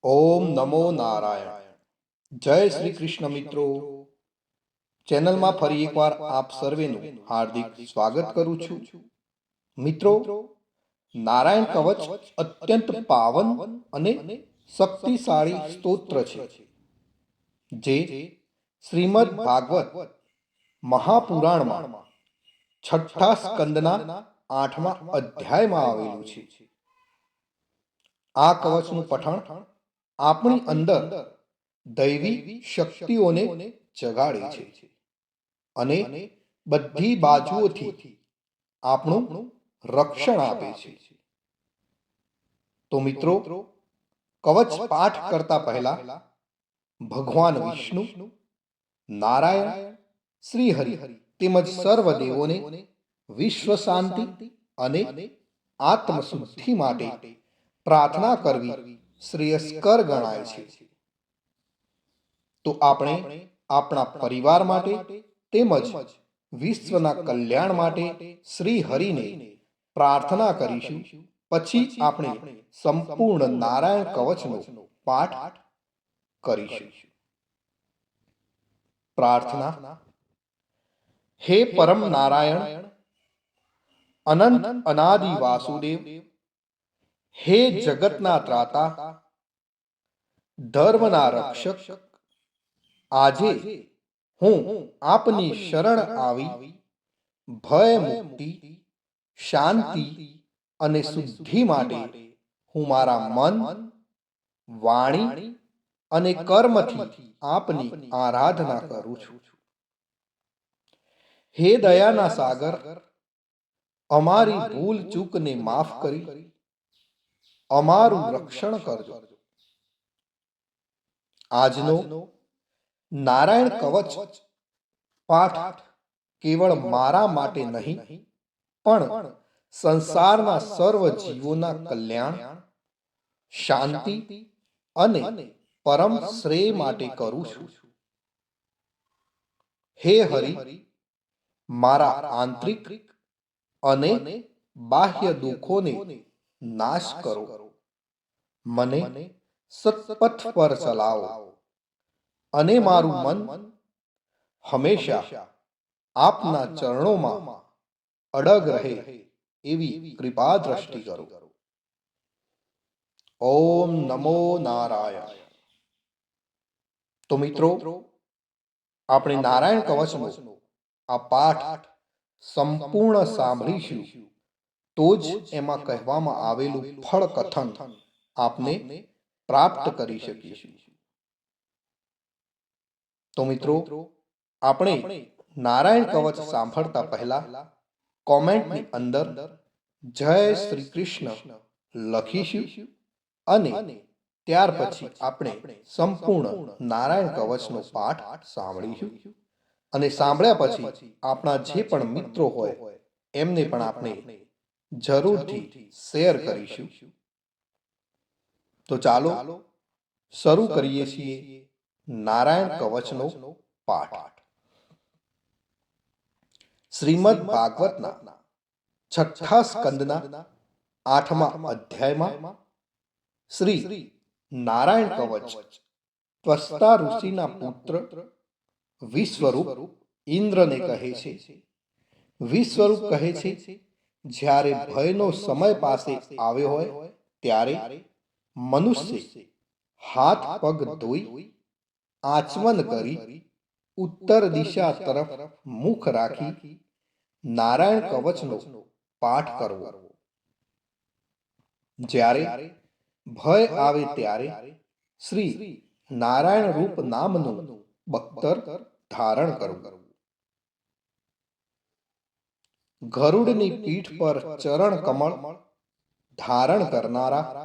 ઓમ નમો નારાયણ. જય શ્રી કૃષ્ણ મિત્રો. ચેનલમાં ફરી એકવાર આપ સર્વેનું હાર્દિક સ્વાગત કરું છું. મિત્રો, નારાયણ કવચ અત્યંત પાવન અને શક્તિશાળી સ્તોત્ર છે, જે શ્રીમદ ભાગવત મહાપુરાણમાં છઠ્ઠા સ્કંદના 8મા અધ્યાયમાં આવેલું છે. આ કવચનું પઠણ આપણી અંદર દૈવી શક્તિઓને જગાડે છે અને બધી બાજુઓથી આપણું રક્ષણ આપે છે. તો મિત્રો, કવચ પાઠ કરતા પહેલા ભગવાન વિષ્ણુ, નારાયણ, શ્રી હરિ તેમજ સર્વ દેવોને વિશ્વ શાંતિ અને આત્મશુદ્ધિ માટે પ્રાર્થના કરવી શ્રેયસ્કર ગણાય છે. તો આપણે આપણા પરિવાર માટે તેમજ વિશ્વના કલ્યાણ માટે શ્રી હરિને પ્રાર્થના કરીશું. પછી આપણે સંપૂર્ણ નારાયણ કવચનો પાઠ કરીશું. પ્રાર્થના. હે પરમ નારાયણ, અનંત અનાદિ વાસુદેવ, હે જગતના ત્રાતા, ધર્મના રક્ષક, આજે હું આપની શરણ આવી ભય મુક્તિ, શાંતિ અને શુદ્ધિ માટે હું મારા મન, વાણી અને કર્મથી આપની આરાધના કરું છું. હે દયાના સાગર, અમારી ભૂલ ચૂકને માફ કરી અમારું રક્ષણ કરજો. આજનો નારાયણ કવચ પાઠ કેવળ મારા માટે નહીં, પણ સંસારના સર્વ જીવોના કલ્યાણ, શાંતિ અને પરમ શ્રેય માટે કરું છું. હે હરિ, મારા આંતરિક અને બાહ્ય દુઃખોને નાશ કરો. મને સત્પથ પર ચલાવો અને મારું મન હંમેશા આપના ચરણોમાં અડગ રહે એવી કૃપા દ્રષ્ટિ કરો. ઓમ નમો નારાયણ. તો મિત્રો, આપણે નારાયણ કવચનો આ પાઠ સંપૂર્ણ સાંભળીશું, તો જ એમાં કહેવામાં આવેલું ફળ કથન આપને પ્રાપ્ત કરી શકીશું. તો મિત્રો, આપણે નારાયણ કવચ સાંભળતા પહેલા કોમેન્ટની અંદર જય શ્રી કૃષ્ણ લખીશું અને ત્યાર પછી આપણે સંપૂર્ણ નારાયણ કવચનો પાઠ સાંભળીશું. અને સાંભળ્યા પછી આપણા જે પણ મિત્રો હોય એમને પણ આપણે જરૂરથી શેર કરીશું. તો ચાલો શરૂ કરીએ છીએ નારાયણ કવચનો પાઠ. શ્રીમદ ભાગવતના છઠ્ઠા સ્કંદના 8મા અધ્યાયમાં શ્રી નારાયણ કવચ ત્વષ્ટા ઋષિના પુત્ર વિશ્વરૂપ ઇન્દ્રને કહે છે. વિશ્વરૂપ કહે છે, જ્યારે ભયનો સમય પાસે આવ્યો હોય ત્યારે મનુષ્ય હાથ પગ ધોઈ આચમન કરી ઉત્તર દિશા તરફ મુખ રાખી નારાયણ કવચનો પાઠ કરવો. જ્યારે ભય આવે ત્યારે શ્રી નારાયણ રૂપ નામનું બખ્તર ધારણ કરવું. ગરુડની પીઠ પર ચરણ કમળ ધારણ કરનારા,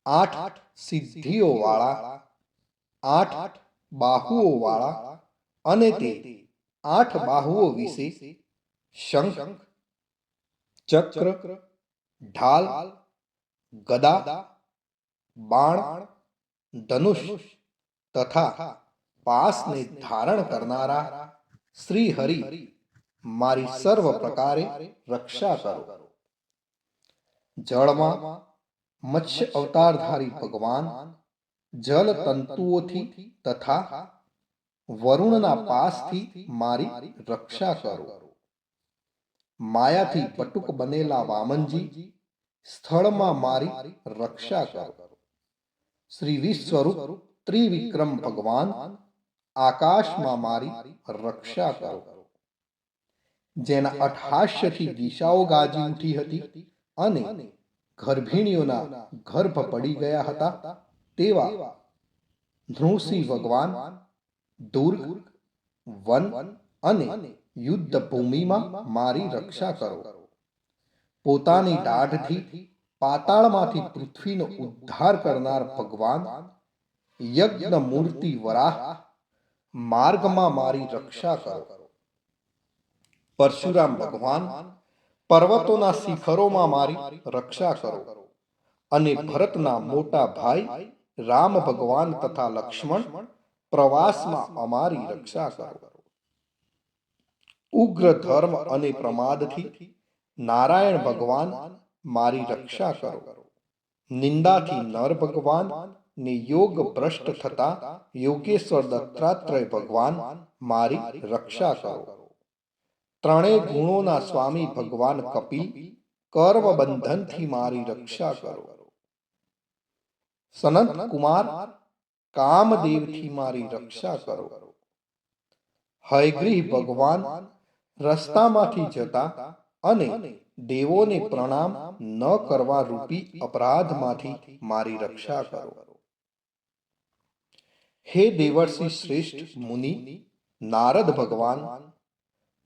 8 સિદ્ધિઓ વાળા, 8 બાહુઓ વાળા અને તે 8 બાહુઓ વિશે શંખ, ચક્ર, ઢાલ, ગદા, બાણ, ધનુષ તથા પાસને ધારણ કરનારા શ્રી હરિ મારી સર્વ પ્રકારે રક્ષા કરો. જળમાં મત્સ્ય અવતારધારી ભગવાન જલ તંતુઓથી તથા વરુણના પાસથી મારી રક્ષા કરો. માયાથી પટુક બનેલા વામનજી સ્થળમાં મારી રક્ષા કરો. શ્રી વિશ્વરૂપ ત્રિવિક્રમ ભગવાન આકાશમાં મારી રક્ષા કરો. જેના અટ્ટહાસ્યથી દિશાઓ ગાજી ઉઠી હતી અને ગર્ભિણીઓના ગર્ભ પડી ગયા હતા તેવા નૃસિંહ ભગવાન દુર્ગ, વન અને યુદ્ધ ભૂમિમાં મારી રક્ષા કરો. પોતાની દાઢથી પાતાળમાંથી પૃથ્વીનો ઉદ્ધાર કરનાર ભગવાન યજ્ઞ મૂર્તિ વરાહ માર્ગમાં મારી રક્ષા કરો. પરશુરામ ભગવાન પર્વતોના શિખરોમાં મારી રક્ષા કરો. અને ભરતના મોટા ભાઈ રામ ભગવાન તથા લક્ષ્મણ પ્રવાસમાં અમારી રક્ષા કરો. ઉગ્ર ધર્મ અને પ્રમાદથી નારાયણ ભગવાન મારી રક્ષા કરો. નિંદાથી નર ભગવાન ને યોગ ભ્રષ્ટ થતા યોગેશ્વર દત્તાત્રેય ભગવાન મારી રક્ષા કરો. ત્રણેય ગુણોના સ્વામી ભગવાન કપિલ કર્મ બંધનથી મારી રક્ષા કરો. સનત કુમાર કામદેવથી મારી રક્ષા કરો. હયગ્રીવ ભગવાન રસ્તામાંથી જતા અને દેવોને પ્રણામ ન કરવા રૂપી અપરાધમાંથી મારી રક્ષા કરો. હે દેવર્ષિ શ્રેષ્ઠ મુનિ નારદ ભગવાન,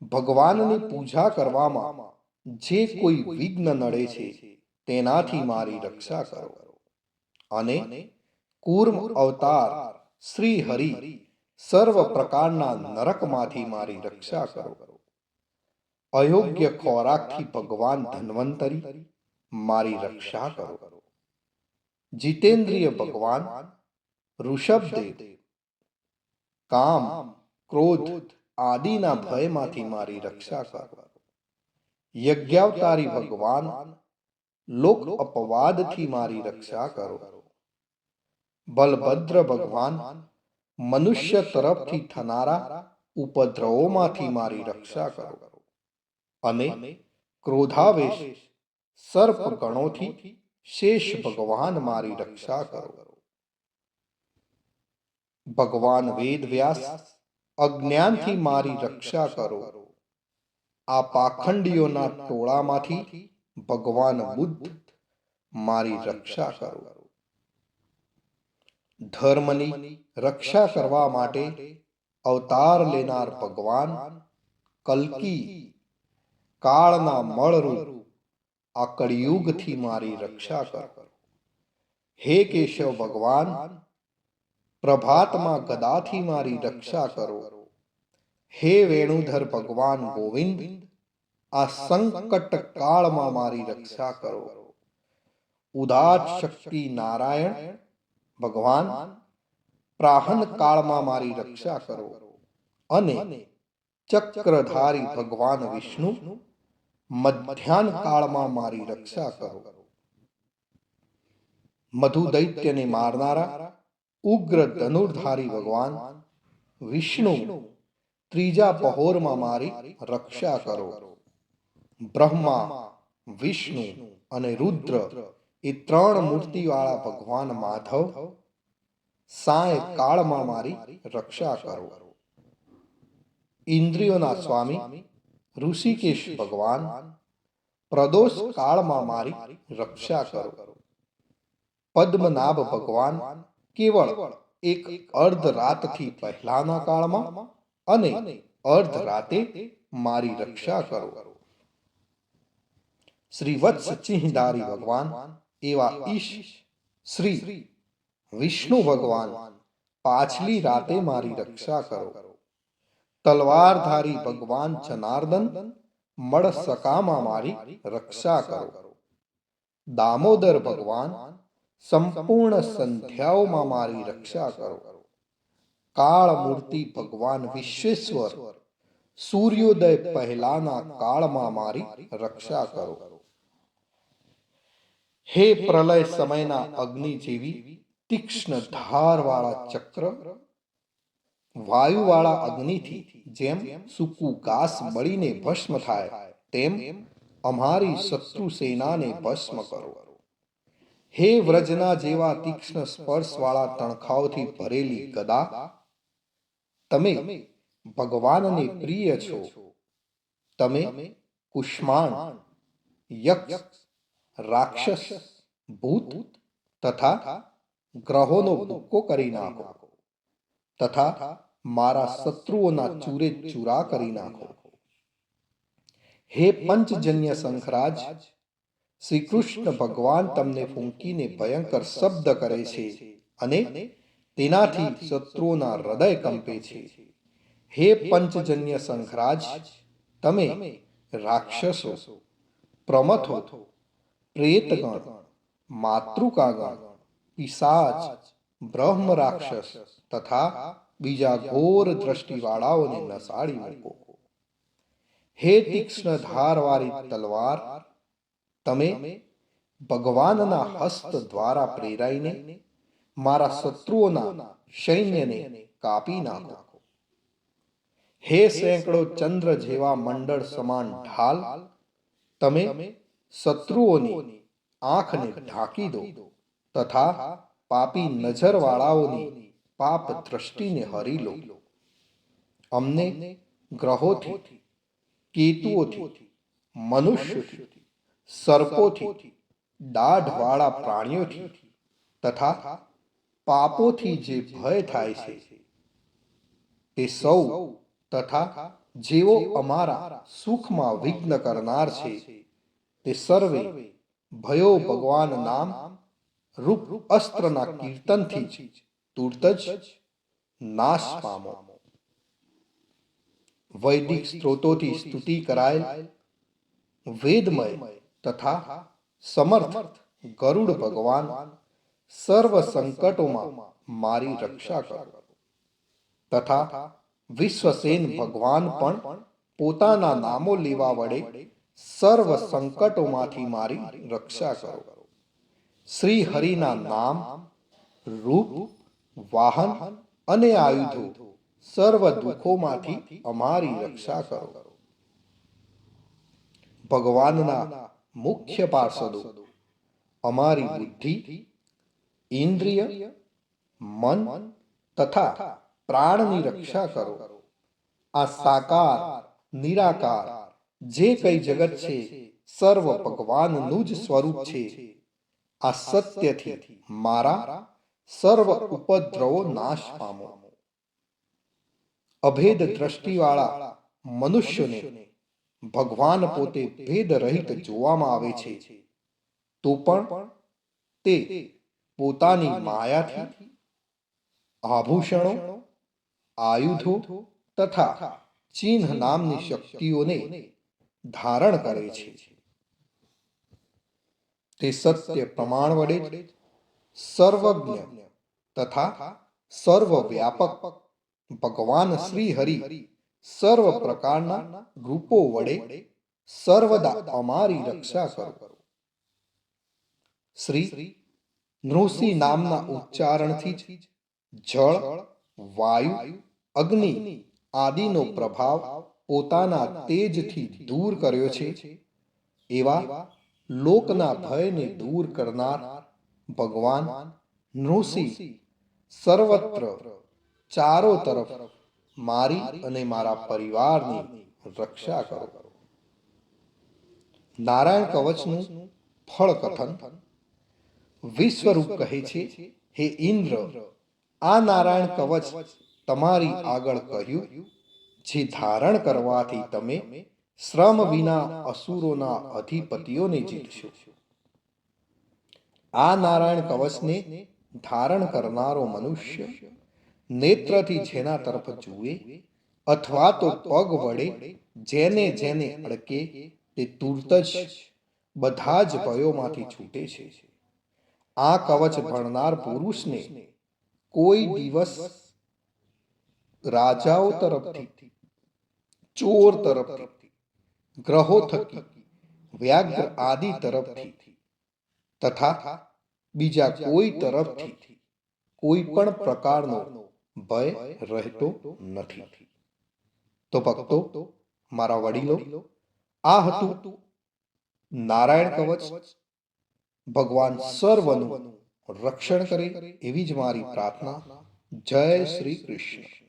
ભગવાનની પૂજા કરવામાં જે કોઈ વિઘ્ન નડે છે તેનાથી મારી રક્ષા કરો. અને કૂર્મ અવતાર શ્રી હરિ સર્વ પ્રકારના નરકમાંથી મારી રક્ષા કરો. અયોગ્ય ખોરાકથી ભગવાન ધન્વંતરી મારી રક્ષા કરો. જીતેન્દ્રિય ભગવાન ઋષભદેવ કામ, ક્રોધ આદિના ભયમાંથી મારી રક્ષા કરો. યજ્ઞાવતારી ભગવાન લોક અપવાદથી મારી રક્ષા કરો. બલભદ્ર ભગવાન મનુષ્ય તરફથી થનારા ઉપદ્રવોમાંથી મારી રક્ષા કરો. અને ક્રોધાવેશ સર્પ ગણોથી શેષ ભગવાન મારી રક્ષા કરો. ભગવાન વેદ વ્યાસ અજ્ઞાનથી મારી રક્ષા કરો. આ પાખંડીઓના ટોળામાંથી ભગવાન બુદ્ધ મારી રક્ષા કરો. ધર્મની રક્ષા કરવા માટે અવતાર લેનાર ભગવાન કલ્કી કાળના મળરૂપ આ કળિયુગથી મારી રક્ષા કરો. હે કેશવ ભગવાન પ્રભાતમાં ગદાથી મારી રક્ષા કરો. હે વેણુધર ભગવાન ગોવિંદ આ સંકટ કાળમાં મારી રક્ષા કરો. ઉદાત શક્તિ નારાયણ ભગવાન પ્રાહન કાળમાં મારી રક્ષા કરો. અને ચક્રધારી ભગવાન વિષ્ણુ મધ્યાહન કાળમાં મારી રક્ષા કરો. મધુ દૈત્યને મારનારા ઉગ્ર ધનુર્ધારી ભગવાન વિષ્ણુ ત્રીજા પહોરમાં મારી રક્ષા કરો. બ્રહ્મા, વિષ્ણુ અને રુદ્ર એ ત્રણ મૂર્તિવાળા ભગવાન માધવ સાય કાળમાં મારી રક્ષા કરો. ઇન્દ્રિયોના સ્વામી ઋષિકેશ ભગવાન પ્રદોષ કાળમાં મારી રક્ષા કરો. પદ્મનાભ ભગવાન કેવળ એક અર્ધ રાતથી પહેલાના કાળમાં અને અર્ધ રાતે મારી રક્ષા કરો. શ્રી વત્સ ચિહ્નધારી ભગવાન એવા ઈશ શ્રી વિષ્ણુ ભગવાન પાછલી રાતે મારી રક્ષા કરો. તલવારધારી ભગવાન જનાર્દન મળ સકામાં મારી રક્ષા કરો. દામોદર ભગવાન સંપૂર્ણ સંધ્યાઓમાં મારી રક્ષા કરો. કાળ મૂર્તિ ભગવાન વિશ્વેશ્વર સૂર્યોદય પહેલાના કાળમાં મારી રક્ષા કરો. હે પ્રલય સમયના અગ્નિ જેવી તીક્ષ્ણ ધારવાળા ચક્ર વાયુવાળા અગ્નિથી જેમ સૂકું ઘાસ બળીને ભસ્મ થાય તેમ અમારી શત્રુ સેનાને ભસ્મ કરો. હે વ્રજના જેવા તીક્ષ્ણ સ્પર્શવાળા તણખાઓથી ભરેલી ગદા, તમે ભગવાનને પ્રિય છો. તમે કુષ્માંડ, યક્ષ, રાક્ષસ, ભૂત તથા ગ્રહોનો ભૂક્કો કરી નાખો તથા મારા શત્રુઓના ચૂરે ચૂરા કરી નાખો. હે પંચજન્ય શંખરાજ, શ્રી કૃષ્ણ ભગવાન તમને ફૂંકીને ભયંકર શબ્દ કરે છે અને તેનાથી શત્રુઓના હૃદય કંપે છે. હે પંચજન્ય શંખરાજ, તમે રાક્ષસો, પ્રમથો, પ્રેતગણ, માતૃકાગણ, પિશાચ, બ્રહ્મ રાક્ષસ તથા બીજા ઘોર દ્રષ્ટિવાળાઓને નસાડી મૂકો. હે તીક્ષ્ણ ધારવાળી તલવાર, તમે ભગવાનના હસ્ત દ્વારા પ્રેરાઈને મારા શત્રુઓના સૈન્યને કાપી નાખો. હે સેંકડો ચંદ્ર જેવા મંડળ સમાન ઢાલ, તમે શત્રુઓની આંખને ઢાંકી દો તથા પાપી નજરવાળાઓની પાપ દ્રષ્ટિને હરી લો. અમને ગ્રહોથી, કેતુઓથી, મનુષ્યોથી, સર્પોથી, દાઢવાળા પ્રાણીઓથી તથા પાપોથી જે ભય થાય છે તે સૌ તથા જેઓ અમારા સુખમાં વિઘ્ન કરનાર છે તે સર્વે ભયો ભગવાન નામ રૂપ અસ્ત્રના કીર્તનથી તુરત જ નાશ પામો. વૈદિક સ્ત્રોતોથી સ્તુતિ કરાયેલ વેદમય તથા સમર્થ ગરુડ ભગવાન સર્વ સંકટોમાં મારી રક્ષા કરો તથા વિશ્વસેન ભગવાન પણ પોતાના નામો લેવા વડે સર્વ સંકટોમાંથી મારી રક્ષા કરો. શ્રી હરિના નામ, રૂપ, વાહન અને આયુધો સર્વ દુઃખોમાંથી અમારી રક્ષા કરો. ભગવાનના મુખ્ય પાર્ષદો અમારી બુદ્ધિ, ઇન્દ્રિય, મન તથા પ્રાણની રક્ષા કરો. આ સાકાર નિરાકાર જે કઈ જગત છે સર્વ ભગવાનનું જ સ્વરૂપ છે. આ સત્યથી મારા સર્વ ઉપદ્રવો નાશ પામો. અભેદ દ્રષ્ટિવાળા મનુષ્યને ભગવાન પોતે ભેદ રહિત જોવામાં આવે છે, તો પણ તે પોતાની માયાથી આભૂષણો, આયુધો તથા ચિહ્ન નામની શક્તિઓને ધારણ કરે છે. તે સત્ય પ્રમાણ વડે સર્વજ્ઞ તથા સર્વવ્યાપક ભગવાન શ્રી હરિ સર્વ પ્રકારના રૂપો વડે સર્વદા અમારી રક્ષા કરો. શ્રી નૃસિંહ નામના ઉચ્ચારણથી જળ, વાયુ, અગ્નિ આદિનો પ્રભાવ પોતાના તેજથી દૂર કર્યો છે. એવા લોકના ભયને દૂર કરનાર ભગવાન નૃસિંહ સર્વત્ર ચારો તરફ મારી અને મારા પરિવારની રક્ષા કરો. નારાયણ કવચનું ફળ કથન. વિશ્વરૂપ કહે છે, હે ઇન્દ્ર, આ નારાયણ કવચ તમારી આગળ કહ્યું જે ધારણ કરવાથી તમે શ્રમ વિના અસુરોના અધિપતિઓને જીતશો. આ નારાયણ કવચને ધારણ કરનારો મનુષ્ય નેત્રથી જેના તરફ જુએ અથવા તો પગ વડે જેને જેને અડકે તે તુરત જ બધા જ ભયોમાંથી છૂટે છે. આ કવચ ભણનાર પુરુષને કોઈ દિવસ રાજાઓ તરફથી, ચોર તરફથી, ગ્રહો થકી, વ્યાઘ્ર આદિ તરફથી તથા બીજા કોઈ તરફથી કોઈ પણ પ્રકારનો ભય રહેતો નથી. તો ભક્તો, મારા વડીલો, આ હતું નારાયણ કવચ. ભગવાન સર્વનું રક્ષણ કરે એવી જ મારી પ્રાર્થના. જય શ્રી કૃષ્ણ.